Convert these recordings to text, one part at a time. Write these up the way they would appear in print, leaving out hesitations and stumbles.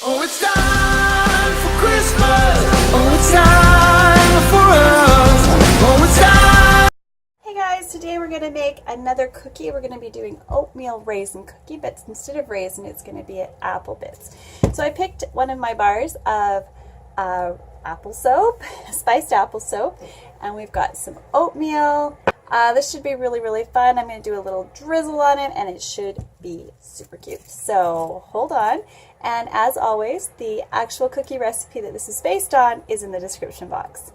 Oh, it's time for Christmas. Oh, it's time for us. Oh, it's time. Hey guys, today we're going to make another cookie. We're going to be doing oatmeal raisin cookie, but instead of raisin, it's going to be apple bits. So I picked one of my bars of apple soap, spiced apple soap, and we've got some oatmeal. This should be really, really fun. I'm going to do a little drizzle on it, and it should be super cute. So hold on. And as always, the actual cookie recipe that this is based on is in the description box.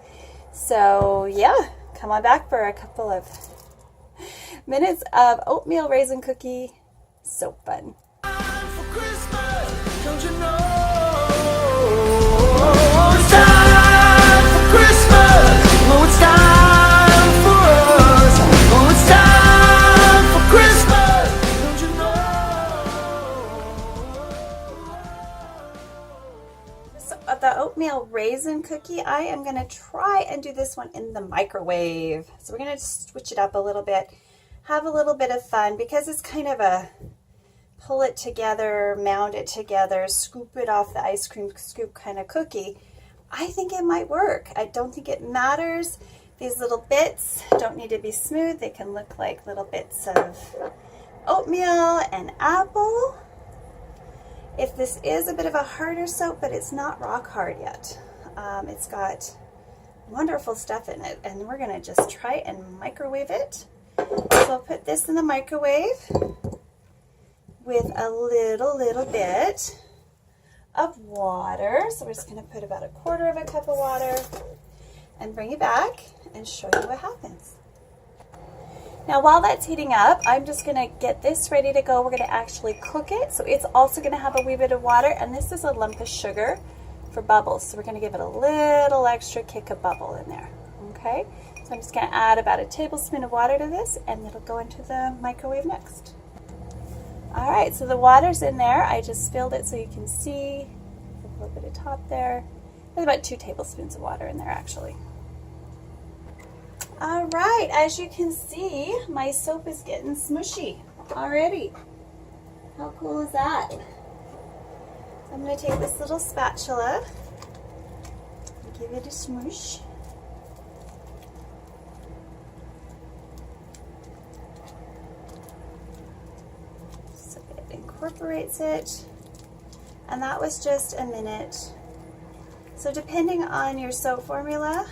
So yeah, come on back for a couple of minutes of oatmeal raisin cookie soap fun. For Christmas, don't you know? Oh, it's time for Christmas. Oh, it's time for us. Oh, it's time for Christmas, don't you know? So the oatmeal raisin cookie, I am going to try and do this one in the microwave. So we're going to switch it up a little bit, have a little bit of fun, because it's kind of a pull it together, mound it together, scoop it off the ice cream scoop kind of cookie. I think it might work. I don't think it matters. These little bits don't need to be smooth. They can look like little bits of oatmeal and apple. If this is a bit of a harder soap, but it's not rock hard yet. It's got wonderful stuff in it, and we're going to just try and microwave it. So I'll put this in the microwave with a little bit of water. So we're just going to put about 1/4 cup of water and bring it back and show you what happens. Now while that's heating up, I'm just going to get this ready to go. We're going to actually cook it. So it's also going to have a wee bit of water, and this is a lump of sugar for bubbles. So we're going to give it a little extra kick of bubble in there. Okay, so I'm just going to add about 1 tablespoon of water to this, and it'll go into the microwave next. All right, so the water's in there. I just filled it so you can see a little bit of top there. There's about 2 tablespoons of water in there actually. All right, as you can see, my soap is getting smushy already. How cool is that? So I'm going to take this little spatula and give it a smoosh. So it incorporates it, and that was just a minute. So depending on your soap formula,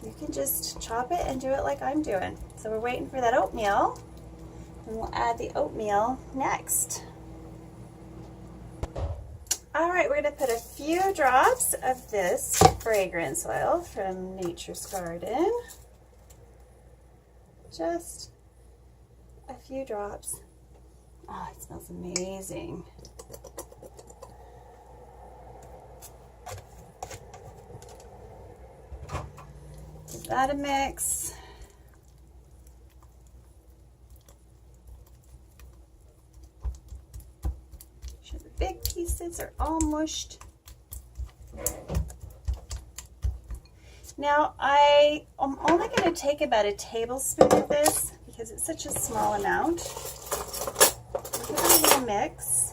you can just chop it and do it like I'm doing. So we're waiting for that oatmeal, and we'll add the oatmeal next. All right, we're going to put a few drops of this fragrance oil from Nature's Garden. Just a few drops. Oh, it smells amazing. Give that a mix. Sure the big pieces are all mushed. Now I'm only going to take about 1 tablespoon of this because it's such a small amount. Give it a little mix.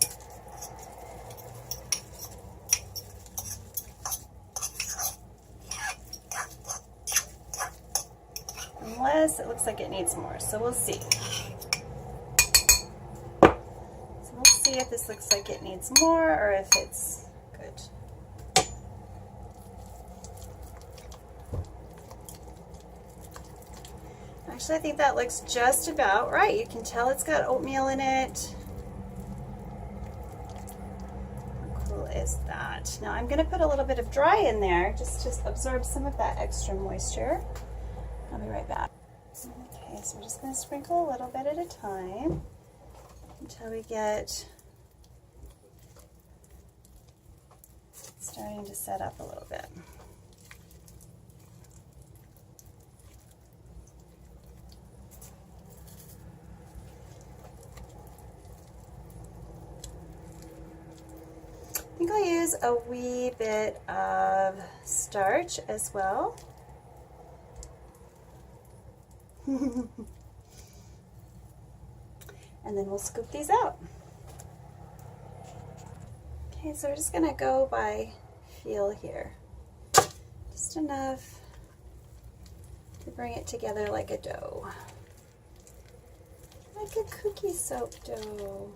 Unless it looks like it needs more, so we'll see. So we'll see if this looks like it needs more or if it's good. Actually, I think that looks just about right. You can tell it's got oatmeal in it. How cool is that? Now I'm going to put a little bit of dry in there just to absorb some of that extra moisture. I'll be right back. Okay, so we're just going to sprinkle a little bit at a time until we get starting to set up a little bit. I think I'll use a wee bit of starch as well. And then we'll scoop these out. Okay, so we're just gonna go by feel here. Just enough to bring it together like a dough. Like a cookie soap dough.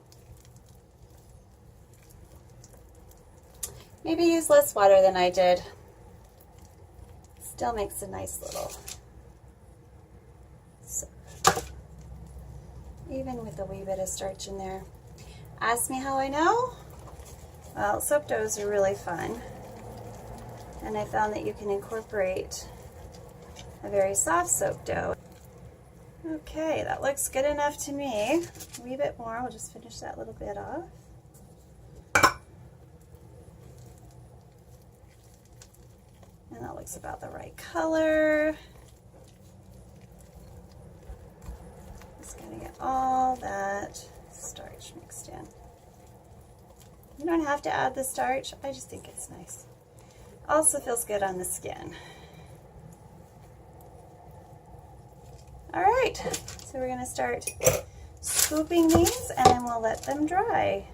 Maybe use less water than I did. Still makes a nice little soap. Even with a wee bit of starch in there. Ask me how I know? Well, soap doughs are really fun. And I found that you can incorporate a very soft soap dough. Okay, that looks good enough to me. A wee bit more, we'll just finish that little bit off. And that looks about the right color. Just gonna get all that starch mixed in. You don't have to add the starch, I just think it's nice. Also feels good on the skin. All right, so we're gonna start scooping these and then we'll let them dry.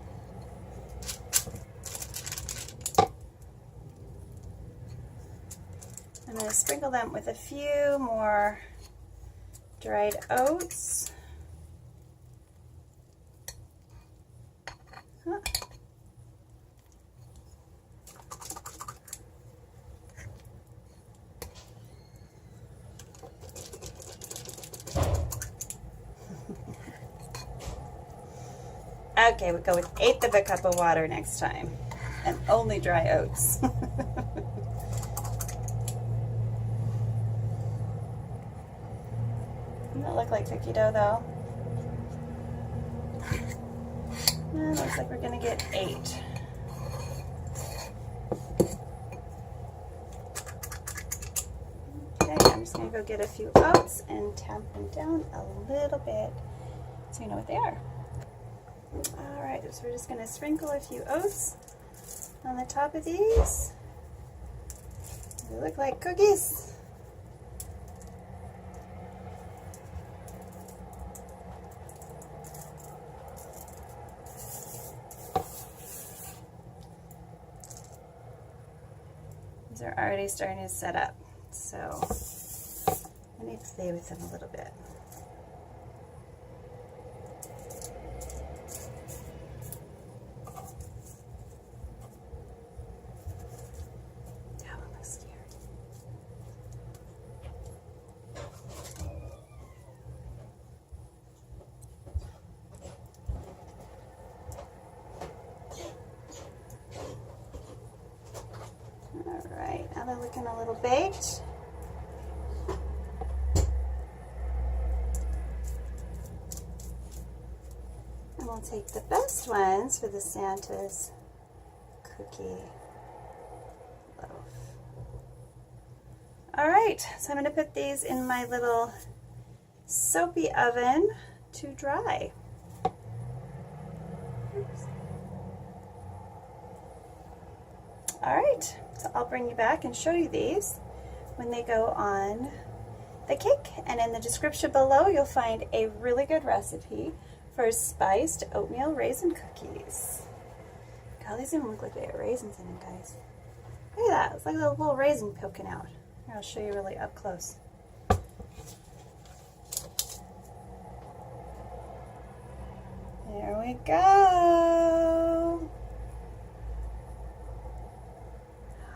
I'm gonna sprinkle them with a few more dried oats. Huh. Okay, we'll go with 1/8 of a cup of water next time, and only dry oats. Doesn't that look like cookie dough though? Looks like we're gonna get 8. Okay, I'm just gonna go get a few oats and tamp them down a little bit so you know what they are. Alright, so we're just going to sprinkle a few oats on the top of these. They look like cookies. These are already starting to set up, so I need to play with them a little bit. Alright, now they're looking a little baked. And we'll take the best ones for the Santa's cookie loaf. Alright, so I'm going to put these in my little soapy oven to dry. Oops. Alright, so I'll bring you back and show you these when they go on the cake. And in the description below, you'll find a really good recipe for spiced oatmeal raisin cookies. God, these even look like they have raisins in them, guys. Look at that, it's like a little raisin poking out. Here, I'll show you really up close. There we go.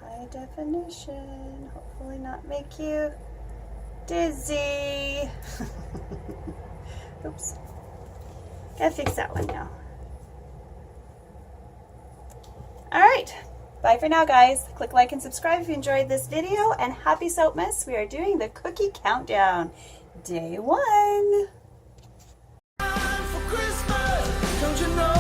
High definition. Hopefully not make you dizzy. Oops. Gotta fix that one now. Alright. Bye for now, guys. Click like and subscribe if you enjoyed this video. And happy Soapmas. We are doing the cookie countdown. Day 1. For Christmas, don't you know?